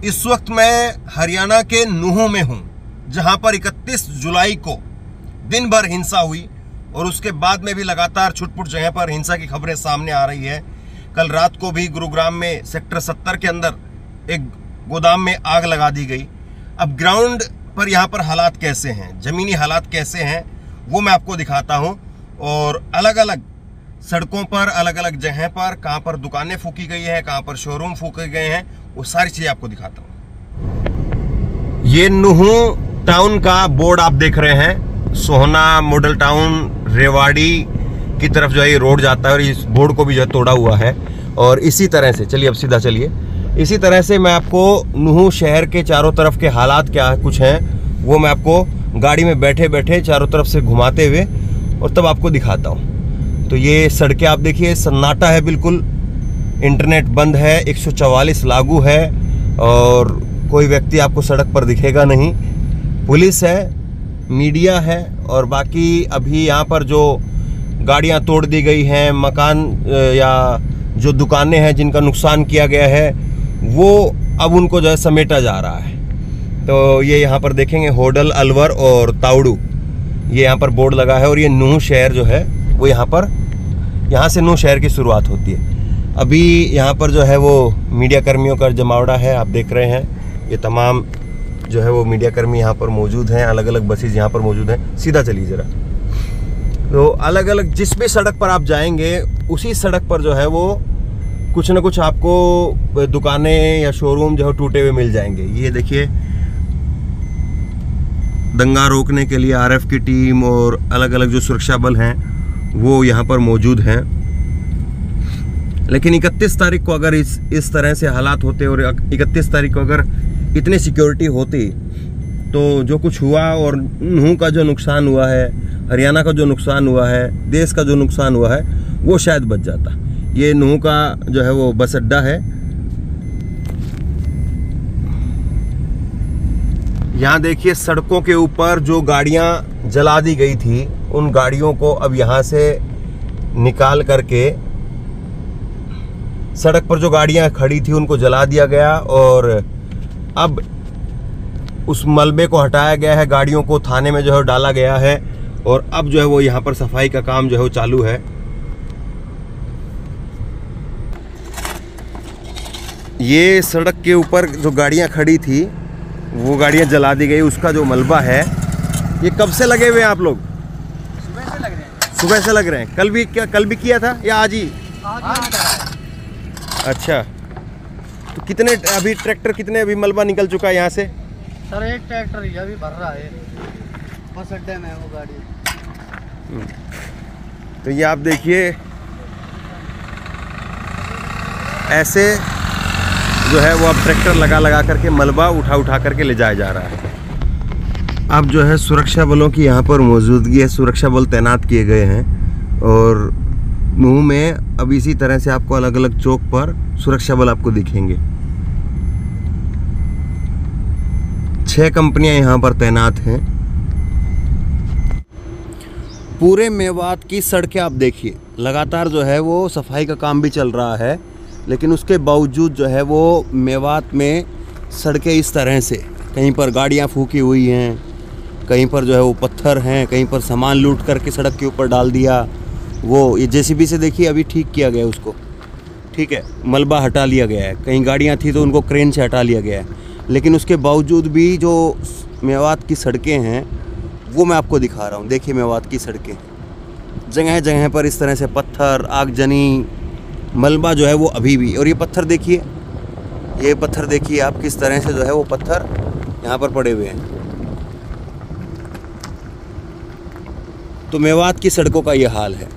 इस वक्त मैं हरियाणा के नूहू में हूं, जहां पर 31 जुलाई को दिन भर हिंसा हुई और उसके बाद में भी लगातार छुटपुट जगह पर हिंसा की खबरें सामने आ रही है। कल रात को भी गुरुग्राम में सेक्टर 70 के अंदर एक गोदाम में आग लगा दी गई। अब ग्राउंड पर यहाँ पर हालात कैसे हैं, ज़मीनी हालात कैसे हैं, वो मैं आपको दिखाता हूँ। और अलग अलग सड़कों पर, अलग अलग जगह पर, कहाँ पर दुकानें फूकी गई है, कहाँ पर शोरूम फूके गए हैं, वो सारी चीज़ें आपको दिखाता हूँ। ये नूहू टाउन का बोर्ड आप देख रहे हैं। सोहना मॉडल टाउन रेवाड़ी की तरफ जो है ये रोड जाता है और इस बोर्ड को भी जो है तोड़ा हुआ है। और इसी तरह से चलिए, अब सीधा चलिए, इसी तरह से मैं आपको नूहू शहर के चारों तरफ के हालात क्या कुछ हैं वो मैं आपको गाड़ी में बैठे बैठे चारों तरफ से घुमाते हुए और तब आपको दिखाता हूँ। तो ये सड़कें आप देखिए, सन्नाटा है बिल्कुल, इंटरनेट बंद है, 144 लागू है और कोई व्यक्ति आपको सड़क पर दिखेगा नहीं। पुलिस है, मीडिया है और बाकी अभी यहाँ पर जो गाड़ियाँ तोड़ दी गई हैं, मकान या जो दुकानें हैं जिनका नुकसान किया गया है, वो अब उनको जो है समेटा जा रहा है। तो ये यहाँ पर देखेंगे होडल, अलवर और ताउडू, ये यहाँ पर बोर्ड लगा है। और ये नूहू शहर जो है वो यहाँ से नूहू शहर की शुरुआत होती है। अभी यहाँ पर जो है वो मीडिया कर्मियों का जमावड़ा है, आप देख रहे हैं। ये तमाम जो है वो मीडिया कर्मी यहाँ पर मौजूद हैं, अलग अलग बसेज यहाँ पर मौजूद हैं। सीधा चलिए ज़रा। तो अलग अलग जिस भी सड़क पर आप जाएंगे उसी सड़क पर जो है वो कुछ ना कुछ आपको दुकानें या शोरूम जो है टूटे हुए मिल जाएंगे। ये देखिए, दंगा रोकने के लिए आरएफ की टीम और अलग अलग जो सुरक्षा बल हैं वो यहाँ पर मौजूद हैं। लेकिन 31 तारीख को अगर इस तरह से हालात होते और 31 तारीख को अगर इतनी सिक्योरिटी होती तो जो कुछ हुआ और नूहू का जो नुकसान हुआ है, हरियाणा का जो नुकसान हुआ है, देश का जो नुकसान हुआ है, वो शायद बच जाता। ये नूहू का जो है वो बस अड्डा है। यहाँ देखिए, सड़कों के ऊपर जो गाड़ियाँ जला दी गई थी उन गाड़ियों को अब यहाँ से निकाल करके सड़क पर जो गाड़ियाँ खड़ी थी उनको जला दिया गया और अब उस मलबे को हटाया गया है, गाड़ियों को थाने में जो है डाला गया है और अब जो है वो यहाँ पर सफाई का काम जो है वो चालू है। ये सड़क के ऊपर जो गाड़ियाँ खड़ी थी वो गाड़ियाँ जला दी गई, उसका जो मलबा है। ये कब से लगे हुए हैं आप लोग? सुबह से लग रहे हैं। सुबह से लग रहे हैं। कल भी किया था या आज ही? अच्छा, तो कितने अभी ट्रैक्टर कितने अभी मलबा निकल चुका है यहाँ से? सर एक ट्रैक्टर ही अभी भर रहा है, बस अड्डे में वो गाड़ी। तो ये आप देखिए, ऐसे जो है वो अब ट्रैक्टर लगा करके मलबा उठा करके ले जाया जा रहा है। अब जो है सुरक्षा बलों की यहाँ पर मौजूदगी है, सुरक्षा बल तैनात किए गए हैं और नूहू में अब इसी तरह से आपको अलग अलग चौक पर सुरक्षा बल आपको दिखेंगे। 6 कंपनियां यहाँ पर तैनात हैं। पूरे मेवात की सड़कें आप देखिए, लगातार जो है वो सफाई का काम भी चल रहा है, लेकिन उसके बावजूद जो है वो मेवात में सड़कें इस तरह से, कहीं पर गाड़ियाँ फूकी हुई हैं, कहीं पर जो है वो पत्थर हैं, कहीं पर सामान लूट करके सड़क के ऊपर डाल दिया। वो ये जेसीबी से देखिए अभी ठीक किया गया उसको, ठीक है, मलबा हटा लिया गया है। कहीं गाड़ियाँ थी तो उनको क्रेन से हटा लिया गया है, लेकिन उसके बावजूद भी जो मेवात की सड़कें हैं वो मैं आपको दिखा रहा हूँ। देखिए मेवात की सड़कें, जगह जगह पर इस तरह से पत्थर, आगजनी, मलबा जो है वो अभी भी। और ये पत्थर देखिए, ये पत्थर देखिए आप किस तरह से जो है वो पत्थर यहाँ पर पड़े हुए हैं। तो मेवात की सड़कों का ये हाल है।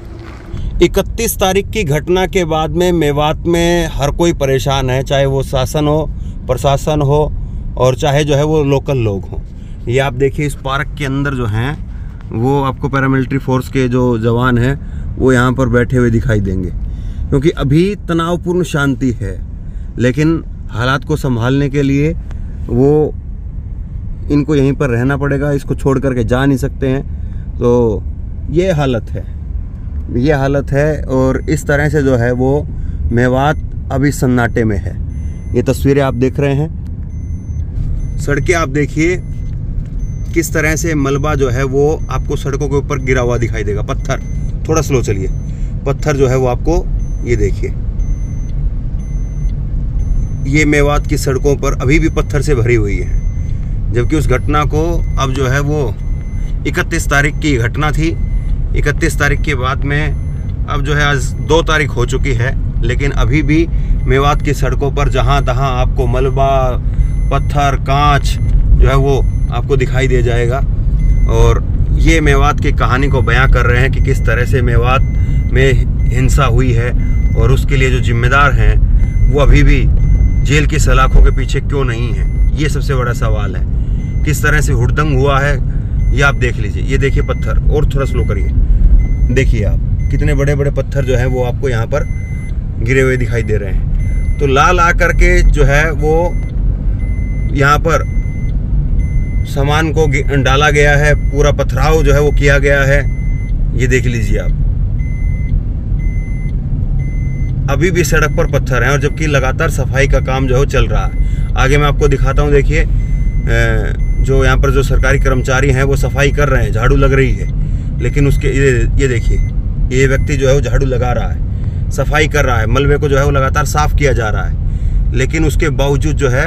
31 तारीख की घटना के बाद में मेवात में हर कोई परेशान है, चाहे वो शासन हो, प्रशासन हो और चाहे जो है वो लोकल लोग हों। ये आप देखिए, इस पार्क के अंदर जो हैं वो आपको पैरामिलिट्री फोर्स के जो जवान हैं वो यहाँ पर बैठे हुए दिखाई देंगे, क्योंकि अभी तनावपूर्ण शांति है, लेकिन हालात को संभालने के लिए वो इनको यहीं पर रहना पड़ेगा, इसको छोड़ करके जा नहीं सकते हैं। तो ये हालत है और इस तरह से जो है वो मेवात अभी सन्नाटे में है। ये तस्वीरें आप देख रहे हैं सड़कें आप देखिए किस तरह से मलबा जो है वो आपको सड़कों के ऊपर गिरा हुआ दिखाई देगा। पत्थर, थोड़ा स्लो चलिए, पत्थर जो है वो आपको ये देखिए, ये मेवात की सड़कों पर अभी भी पत्थर से भरी हुई है। जबकि उस घटना को अब जो है वो 31 तारीख की घटना थी। 31 तारीख के बाद में अब जो है आज 2 तारीख हो चुकी है, लेकिन अभी भी मेवात की सड़कों पर जहाँ तहाँ आपको मलबा, पत्थर, कांच जो है वो आपको दिखाई दे जाएगा। और ये मेवात की कहानी को बयां कर रहे हैं कि किस तरह से मेवात में हिंसा हुई है और उसके लिए जो जिम्मेदार हैं वो अभी भी जेल की सलाखों के पीछे क्यों नहीं है। ये सबसे बड़ा सवाल है। किस तरह से हुड़दंग हुआ है ये आप देख लीजिए। ये देखिए पत्थर, और थोड़ा स्लो करिए, देखिए आप कितने बड़े बड़े पत्थर जो हैं वो आपको यहाँ पर गिरे हुए दिखाई दे रहे हैं। तो ला करके जो है वो यहाँ पर सामान को डाला गया है, पूरा पथराव जो है वो किया गया है। ये देख लीजिए आप, अभी भी सड़क पर पत्थर हैं और जबकि लगातार सफाई का काम जो है वो चल रहा है। आगे मैं आपको दिखाता हूँ। देखिए जो यहाँ पर जो सरकारी कर्मचारी हैं वो सफाई कर रहे हैं, झाड़ू लग रही है, लेकिन उसके ये देखिए, ये व्यक्ति जो है वो झाड़ू लगा रहा है, सफाई कर रहा है, मलबे को जो है वो लगातार साफ किया जा रहा है। लेकिन उसके बावजूद जो है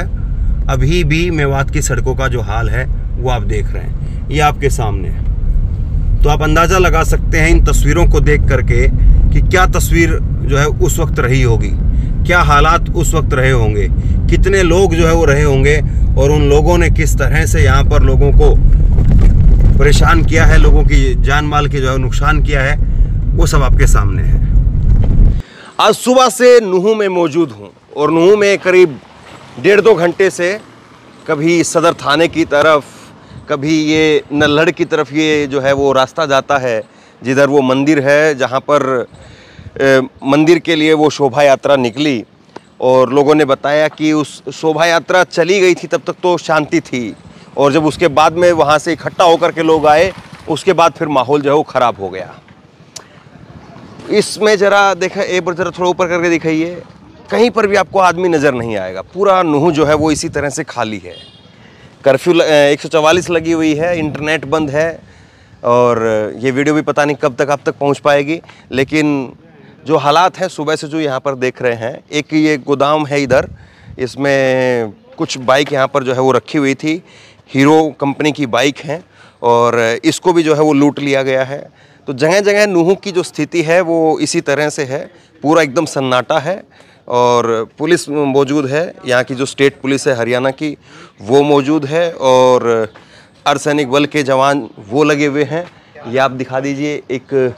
अभी भी मेवात की सड़कों का जो हाल है वो आप देख रहे हैं, ये आपके सामने है। तो आप अंदाज़ा लगा सकते हैं इन तस्वीरों को देख करके कि क्या तस्वीर जो है उस वक्त रही होगी, क्या हालात उस वक्त रहे होंगे, कितने लोग जो है वो रहे होंगे और उन लोगों ने किस तरह से यहाँ पर लोगों को परेशान किया है, लोगों की जान माल के जो है नुकसान किया है, वो सब आपके सामने है। आज सुबह से नुहू में मौजूद हूँ और नुहू में करीब 1.5-2 घंटे से कभी सदर थाने की तरफ, कभी ये नल्हड़ की तरफ ये जो है वो रास्ता जाता है, जिधर वो मंदिर है जहाँ पर मंदिर के लिए वो शोभा यात्रा निकली। और लोगों ने बताया कि उस शोभा यात्रा चली गई थी तब तक तो शांति थी, और जब उसके बाद में वहाँ से इकट्ठा होकर के लोग आए उसके बाद फिर माहौल जो है वो ख़राब हो गया। इसमें ज़रा देखा, एक बार ज़रा थोड़ा ऊपर करके दिखाइए, कहीं पर भी आपको आदमी नज़र नहीं आएगा। पूरा नुहू जो है वो इसी तरह से खाली है। कर्फ्यू 144 लगी हुई है, इंटरनेट बंद है और ये वीडियो भी पता नहीं कब तक आप तक पहुंच पाएगी। लेकिन जो हालात हैं सुबह से जो यहाँ पर देख रहे हैं, एक ये गोदाम है इधर, इसमें कुछ बाइक यहाँ पर जो है वो रखी हुई थी, हीरो कंपनी की बाइक हैं और इसको भी जो है वो लूट लिया गया है। तो जगह जगह नुहू की जो स्थिति है वो इसी तरह से है, पूरा एकदम सन्नाटा है और पुलिस मौजूद है। यहाँ की जो स्टेट पुलिस है हरियाणा की वो मौजूद है और अर्धसैनिक बल के जवान वो लगे हुए हैं। ये आप दिखा दीजिए, एक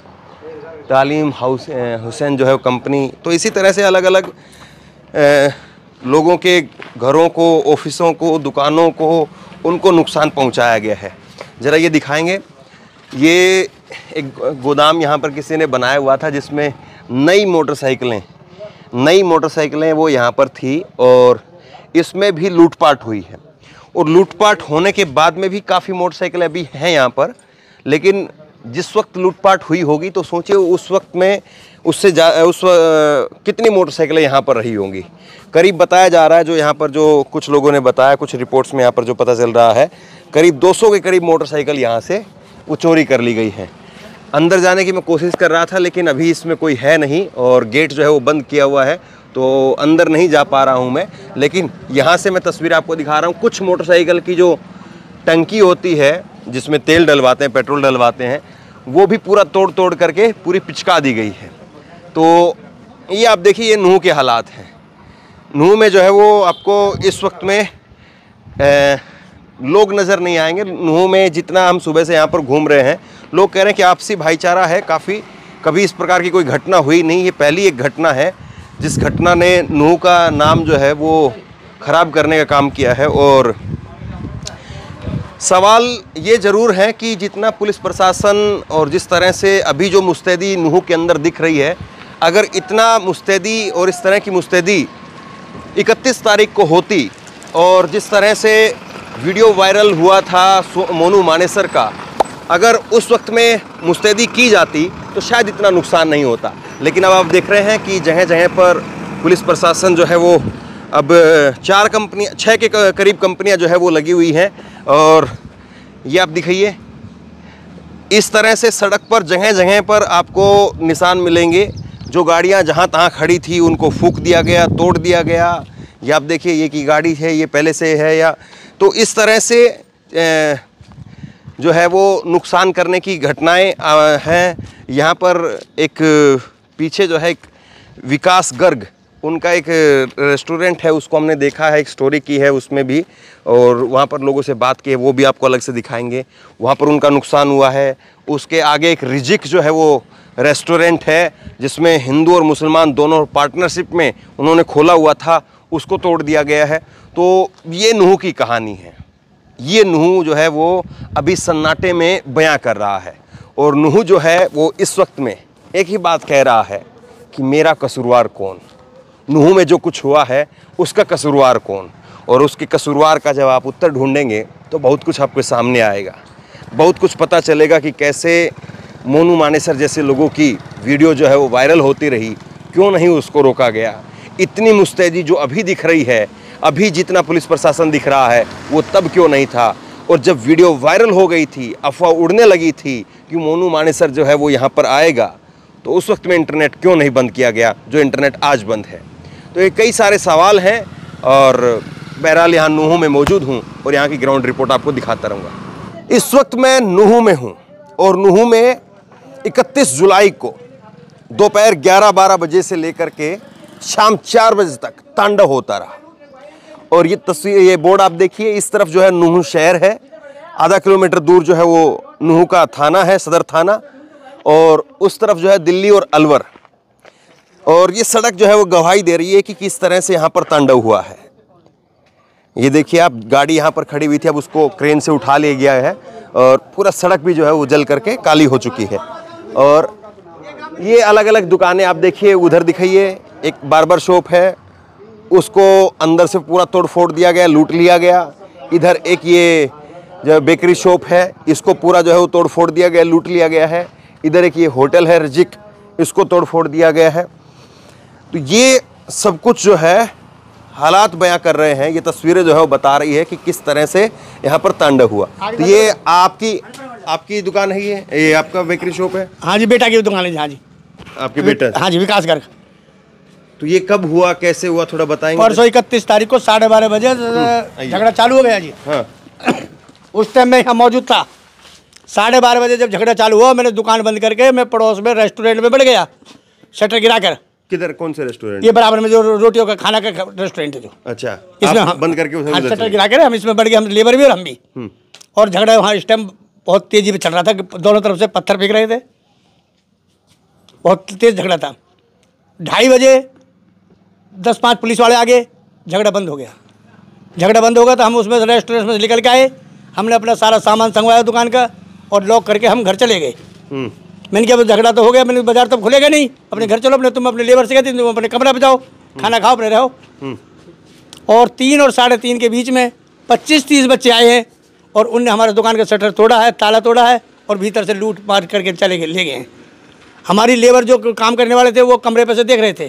तालीम हाउस हुसैन जो है कंपनी। तो इसी तरह से अलग अलग लोगों के घरों को, ऑफिसों को, दुकानों को, उनको नुकसान पहुंचाया गया है। ज़रा ये दिखाएंगे, ये एक गोदाम यहाँ पर किसी ने बनाया हुआ था जिसमें नई मोटरसाइकिलें वो यहाँ पर थी और इसमें भी लूटपाट हुई है। और लूटपाट होने के बाद में भी काफ़ी मोटरसाइकिलें अभी हैं यहाँ पर, लेकिन जिस वक्त लूटपाट हुई होगी तो सोचिए उस वक्त में कितनी मोटरसाइकिलें यहाँ पर रही होंगी। करीब बताया जा रहा है, जो यहाँ पर जो कुछ लोगों ने बताया, कुछ रिपोर्ट्स में यहाँ पर जो पता चल रहा है, करीब 200 के करीब मोटरसाइकिल यहाँ से वो चोरी कर ली गई है। अंदर जाने की मैं कोशिश कर रहा था लेकिन अभी इसमें कोई है नहीं और गेट जो है वो बंद किया हुआ है, तो अंदर नहीं जा पा रहा हूँ मैं। लेकिन यहाँ से मैं तस्वीर आपको दिखा रहा हूँ। कुछ मोटरसाइकिल की जो टंकी होती है जिसमें तेल डलवाते हैं, पेट्रोल डलवाते हैं, वो भी पूरा तोड़ करके पूरी पिचका दी गई है। तो ये आप देखिए, ये नुहू के हालात हैं। नुहू में जो है वो आपको इस वक्त में लोग नज़र नहीं आएंगे। नुहू में जितना हम सुबह से यहाँ पर घूम रहे हैं, लोग कह रहे हैं कि आपसी भाईचारा है काफ़ी, कभी इस प्रकार की कोई घटना हुई नहीं। ये पहली एक घटना है जिस घटना ने नुहू का नाम जो है वो ख़राब करने का काम किया है। और सवाल ये ज़रूर है कि जितना पुलिस प्रशासन और जिस तरह से अभी जो मुस्तैदी नुहू के अंदर दिख रही है, अगर इतना मुस्तैदी और इस तरह की मुस्तैदी 31 तारीख को होती और जिस तरह से वीडियो वायरल हुआ था मोनू मानेसर का, अगर उस वक्त में मुस्तैदी की जाती तो शायद इतना नुकसान नहीं होता। लेकिन अब आप देख रहे हैं कि जगह जगह पर पुलिस प्रशासन जो है वो अब 6 के करीब कंपनियां जो है वो लगी हुई हैं। और ये आप दिखाइए, इस तरह से सड़क पर जगह जगह पर आपको निशान मिलेंगे। जो गाड़ियां जहां तहां खड़ी थी उनको फूंक दिया गया, तोड़ दिया गया। ये आप देखिए, ये की गाड़ी है, ये पहले से है या तो इस तरह से जो है वो नुकसान करने की घटनाएं हैं। यहाँ पर एक पीछे जो है एक विकास गर्ग, उनका एक रेस्टोरेंट है, उसको हमने देखा है, एक स्टोरी की है उसमें भी, और वहाँ पर लोगों से बात की है, वो भी आपको अलग से दिखाएंगे। वहाँ पर उनका नुकसान हुआ है। उसके आगे एक रिजिक जो है वो रेस्टोरेंट है, जिसमें हिंदू और मुसलमान दोनों पार्टनरशिप में उन्होंने खोला हुआ था, उसको तोड़ दिया गया है। तो ये नूह की कहानी है। ये नूह जो है वो अभी सन्नाटे में बयां कर रहा है। और नूह जो है वो इस वक्त में एक ही बात कह रहा है कि मेरा कसूरवार कौन, नूह में जो कुछ हुआ है उसका कसूरवार कौन। और उसके कसूरवार का जब आप उत्तर ढूंढेंगे तो बहुत कुछ आपके सामने आएगा, बहुत कुछ पता चलेगा कि कैसे मोनू मानेसर जैसे लोगों की वीडियो जो है वो वायरल होती रही, क्यों नहीं उसको रोका गया। इतनी मुस्तैदी जो अभी दिख रही है, अभी जितना पुलिस प्रशासन दिख रहा है, वो तब क्यों नहीं था। और जब वीडियो वायरल हो गई थी, अफवाह उड़ने लगी थी कि मोनू मानेसर जो है वो यहाँ पर आएगा, तो उस वक्त में इंटरनेट क्यों नहीं बंद किया गया, जो इंटरनेट आज बंद है। तो ये कई सारे सवाल हैं। और बहरहाल यहाँ नूह में मौजूद हूँ और यहाँ की ग्राउंड रिपोर्ट आपको दिखाता रहूँगा। इस वक्त मैं नूह में हूँ और नूह में 31 जुलाई को दोपहर 11-12 बजे से लेकर के शाम 4 बजे तक तांडव होता रहा। और ये तस्वीर, ये बोर्ड आप देखिए, इस तरफ जो है नूह शहर है, आधा किलोमीटर दूर जो है वो नूह का थाना है, सदर थाना, और उस तरफ जो है दिल्ली और अलवर। और ये सड़क जो है वो गवाही दे रही है कि किस तरह से यहाँ पर तांडव हुआ है। ये देखिए आप, गाड़ी यहाँ पर खड़ी हुई थी, अब उसको क्रेन से उठा लिया गया है और पूरा सड़क भी जो है वो जल करके काली हो चुकी है। और ये अलग अलग दुकानें आप देखिए, उधर दिखाइए एक बार्बर शॉप है, उसको अंदर से पूरा तोड़ फोड़ दिया गया, लूट लिया गया। इधर एक ये जो बेकरी शॉप है, इसको पूरा जो है वो तोड़ फोड़ दिया गया, लूट लिया गया है। इधर एक ये होटल है रिजिक, इसको तोड़ फोड़ दिया गया है। तो ये सब कुछ जो है हालात बयां कर रहे हैं, ये तस्वीरें जो है वो बता रही है कि किस तरह से यहाँ पर तांडव हुआ। तो ये आपकी दुकान है, ये आपका बेकरी शॉप है? हाँ जी, बेटा की दुकान है। हाँ जी, आपके बेटा? हाँ जी, विकास गर्ग। तो ये कब हुआ, कैसे हुआ, थोड़ा बताएंगे? परसों 31 तारीख को 12:30 बजे झगड़ा चालू हो गया जी। हाँ। उस टाइम मैं यहाँ मौजूद था। 12:30 बजे जब झगड़ा चालू हुआ, मैंने दुकान बंद करके मैं पड़ोस में रेस्टोरेंट में बढ़ गया, शटर गिरा कर। किधर, कौन से रेस्टोरेंट? ये बराबर में जो रोटियों का खाना का रेस्टोरेंट है जो। अच्छा, इसमें आप बंद करके शटर गिरा कर हम इसमें बढ़ गए, हम लेबर भी और हम भी। और झगड़ा वहाँ इस टाइम बहुत तेजी पे चल रहा था, दोनों तरफ से पत्थर फेंक रहे थे, बहुत तेज झगड़ा था। 2:30 बजे 10-5 पुलिस वाले आ गए, झगड़ा बंद हो गया। झगड़ा बंद हो गया तो हम उसमें रेस्टोरेंट में निकल के आए, हमने अपना सारा सामान संगवाया दुकान का और लॉक करके हम घर चले गए। मैंने कहा झगड़ा तो हो गया, मैंने बाजार तो खुलेगा नहीं, अपने घर चलो, अपने तुम अपने लेबर से कहती तुम अपने कमरे पे जाओ, खाना खाओ, अपने रहो। और 3 और 3:30 के बीच में 25-30 बच्चे आए हैं और उनने हमारे दुकान का शटर तोड़ा है, ताला तोड़ा है और भीतर से लूट मार करके चले गए, ले गए हैं। हमारी लेबर जो काम करने वाले थे वो कमरे पर से देख रहे थे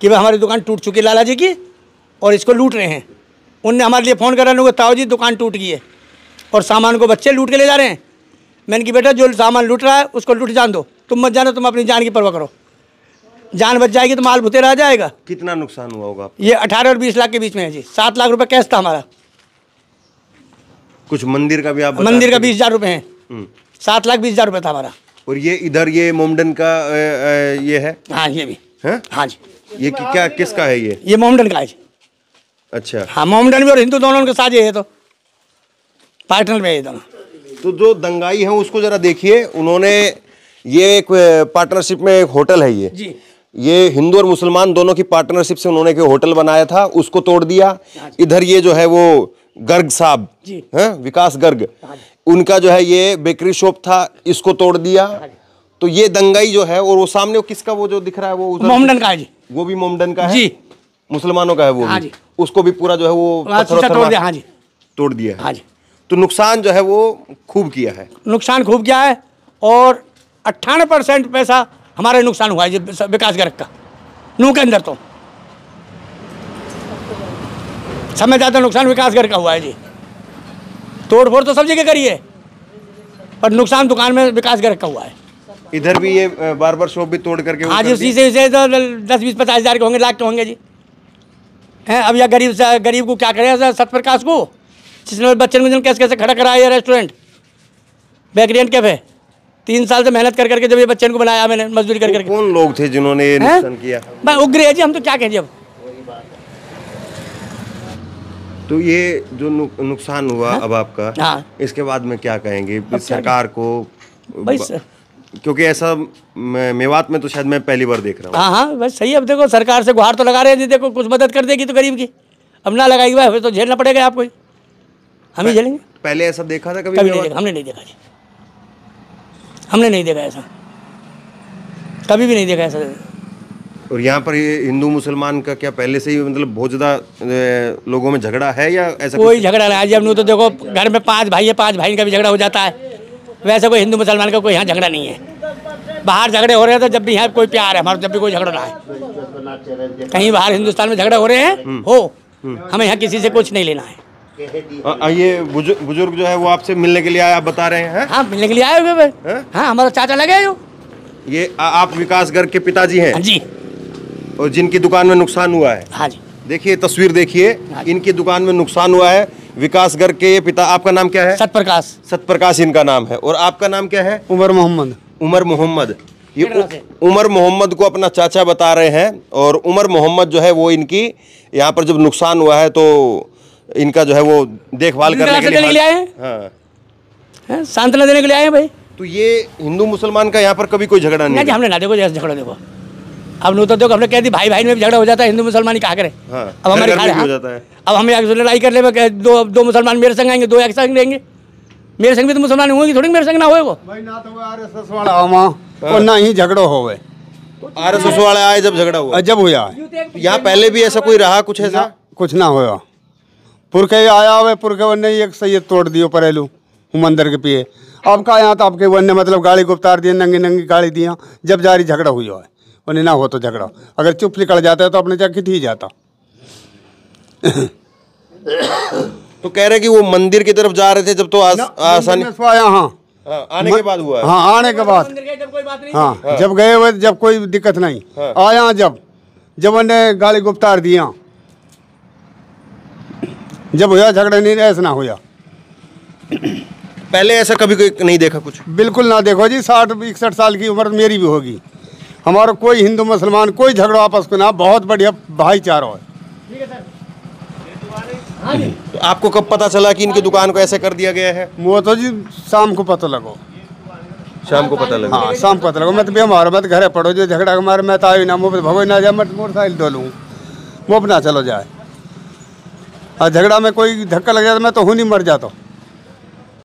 कि भाई हमारी दुकान टूट चुकी है लाला जी की और इसको लूट रहे हैं। उनने हमारे लिए फ़ोन करा, उनको ताऊ जी दुकान टूट गई है और सामान को बच्चे लूट के ले जा रहे हैं। मैंने कि बेटा जो सामान लूट रहा है उसको लूट जान दो, तुम मत जानो, तुम अपनी जान की परवाह करो, जान बच जाएगी तो माल भुतेरा आ जाएगा। कितना नुकसान हुआ होगा? ये 18 और 20 लाख के बीच में है जी। 7 लाख रुपए कैश था हमारा। कुछ मंदिर का भी आप मंदिर का 20,000 रुपये है। 7,20,000 रुपये था हमारा। और ये इधर ये मोमडन का ये है? हाँ ये भी है। हाँ जी, ये क्या किसका है ये मोमडन का है जी। अच्छा, हाँ, मोमडन भी और हिंदू दोनों के साझे है, तो पार्टनर में है दोनों। तो जो दंगाई है उसको जरा देखिए, उन्होंने ये एक पार्टनरशिप में एक होटल है ये जी, ये हिंदू और मुसलमान दोनों की पार्टनरशिप से उन्होंने एक होटल बनाया था, उसको तोड़ दिया। इधर ये जो है वो गर्ग साहब हैं, विकास गर्ग, उनका जो है ये बेकरी शॉप था, इसको तोड़ दिया। तो ये दंगाई जो है, और वो सामने वो किसका, वो जो दिख रहा है वो मोमडन का है जी। वो भी मोमडन का है जी, मुसलमानों का है वो भी। उसको भी पूरा जो है वो तोड़ दिया। हाँ जी, तोड़ दिया। हाँ जी। तो नुकसान जो है वो खूब किया है, नुकसान खूब किया है और 98% पैसा हमारा नुकसान हुआ है जी विकास गर्ग का, नूह के अंदर। तो समय ज़्यादा नुकसान विकासगढ़ का हुआ है जी। तोड़ फोड़ तो सब जगह करी है, पर नुकसान दुकान में विकासगढ़ का हुआ है। इधर भी ये बार बार शॉप भी तोड़ करके हाँ जी, शीशे से तो 10-20-50 हज़ार के होंगे, लाख के होंगे जी। हैं अब यह गरीब को क्या करे सतप्रकाश को, जिसने बच्चे को कैसे कैसे खड़ा कराया ये रेस्टोरेंट बेकरी कैफे। 3 साल से मेहनत कर करके जब ये बच्चे को बनाया मैंने, मजदूरी कर करके। कौन लोग थे जिन्होंने ये नुकसान किया? भाई उग्र है जी, हम तो क्या कहें जी अब। तो ये जो नुकसान हुआ अब आपका, हाँ। इसके बाद में क्या कहेंगे सरकार को? भाई क्योंकि ऐसा मेवात में तो शायद मैं पहली बार देख रहा हूँ। हाँ हाँ बस सही। अब देखो सरकार से गुहार तो लगा रहे हैं जी, देखो कुछ मदद कर देगी तो गरीब की। अब ना लगाएगी भाई, फिर तो झेलना पड़ेगा आपको ही, हम ही झेलेंगे। पहले ऐसा देखा था कभी? नहीं देखा, हमने नहीं देखा जी, हमने नहीं देखा ऐसा, कभी भी नहीं देखा ऐसा। और यहाँ पर ये हिंदू मुसलमान का क्या पहले से ही मतलब बहुत ज़्यादा लोगों में झगड़ा है या ऐसा? कोई झगड़ा नहीं है जी। अब तो देखो घर में 5 भाई है, 5 भाई का भी झगड़ा हो जाता है। वैसे कोई हिंदू मुसलमान का कोई यहाँ झगड़ा नहीं है। बाहर झगड़े हो रहे हैं तो जब भी यहाँ कोई प्यार है हमारा, जब भी कोई झगड़ा ना है। कहीं बाहर हिंदुस्तान में झगड़े हो रहे हैं हो, हमें यहाँ किसी से कुछ नहीं लेना है। ये बुजुर्ग जो है वो आपसे मिलने के लिए आया, आप बता रहे हैं? हाँ मिलने के लिए आए हुए। हाँ हमारा चाचा लगे जो। ये आप विकासगढ़ के पिताजी हैं? जी। और जिनकी दुकान में नुकसान हुआ है? हाँ जी। देखिए तस्वीर देखिए, इनकी दुकान में नुकसान हुआ है। विकासगढ़ के ये पिता, आपका नाम क्या है? सतप्रकाश। सतप्रकाश इनका नाम है। और आपका नाम क्या है? उमर मोहम्मद। उमर मोहम्मद। ये उमर मोहम्मद को अपना चाचा बता रहे हैं। और उमर मोहम्मद जो है वो इनकी यहाँ पर जब नुकसान हुआ है तो इनका जो है वो देखभाल करने के लिए आए हैं, सांत्वना देने के लिए आए हैं भाई। तो ये हिंदू मुसलमान का यहाँ पर कभी कोई झगड़ा नहीं? हमने ना देखो जैसे झगड़ा देखो। अब नो तो देखो हमने कह दी भाई भाई में भी झगड़ा हो जाता है, हिंदू मुसलमान ही कहा करे। हाँ, अब हमारे हो जाता है। अब हम लड़ाई कर ले, दो मुसलमान मेरे संग आएंगे, 2 एक संग रहेंगे। मेरे संग भी तो मुसलमान होंगे, थोड़ी मेरे संग ना होए वो। ना तो आरएसएस वाला और ना ही झगड़ो होवे। आरएसएस वाले आए जब झगड़ा हुआ? जब हुआ यहाँ पहले भी ऐसा कोई रहा कुछ ऐसा? कुछ ना हुआ। पुरखे आया हुए, पुरखे वन ने एक सैयद तोड़ दियो परेलू मंदिर के पिए। अब का यहाँ तो आपके वन ने मतलब गाड़ी को उतार दिया, नंगी नंगी गाड़ी दिया। जब जारी झगड़ा हुई है उन्हें ना हो तो झगड़ा, अगर चुप निकल जाता है तो अपने जाके ठीक जाता। तो कह रहे कि वो मंदिर की तरफ जा रहे थे जब तो आसानी आया। हाँ आने के बाद हुआ? हाँ आने के बाद। हाँ जब गए हुए जब कोई दिक्कत नहीं। आया जब उन्हें गाड़ी को उतार दिया, जब हुआ झगड़ा नहीं, ऐसा ना हुआ। पहले ऐसा कभी कोई नहीं देखा कुछ? बिल्कुल ना देखो जी, 60-61 साल की उम्र मेरी भी होगी। हमारा कोई हिंदू मुसलमान कोई झगड़ा आपस में ना, बहुत बढ़िया भाईचारा है। तो आपको कब पता चला कि इनकी दुकान को ऐसे कर दिया गया है? वो तो जी शाम को पता लगो। शाम को पता लगा? हाँ शाम को पता लगो। मैं तो भी हमारा मत घरे पड़ो जो झगड़ा मारे, मैं तो आई ना मुँह भगो ना जाए, मैं मोटरसाइकिल डोलूँ मुँह ना चलो जाए। और झगड़ा में कोई धक्का लग जाता मैं तो हूँ नहीं मर जाता।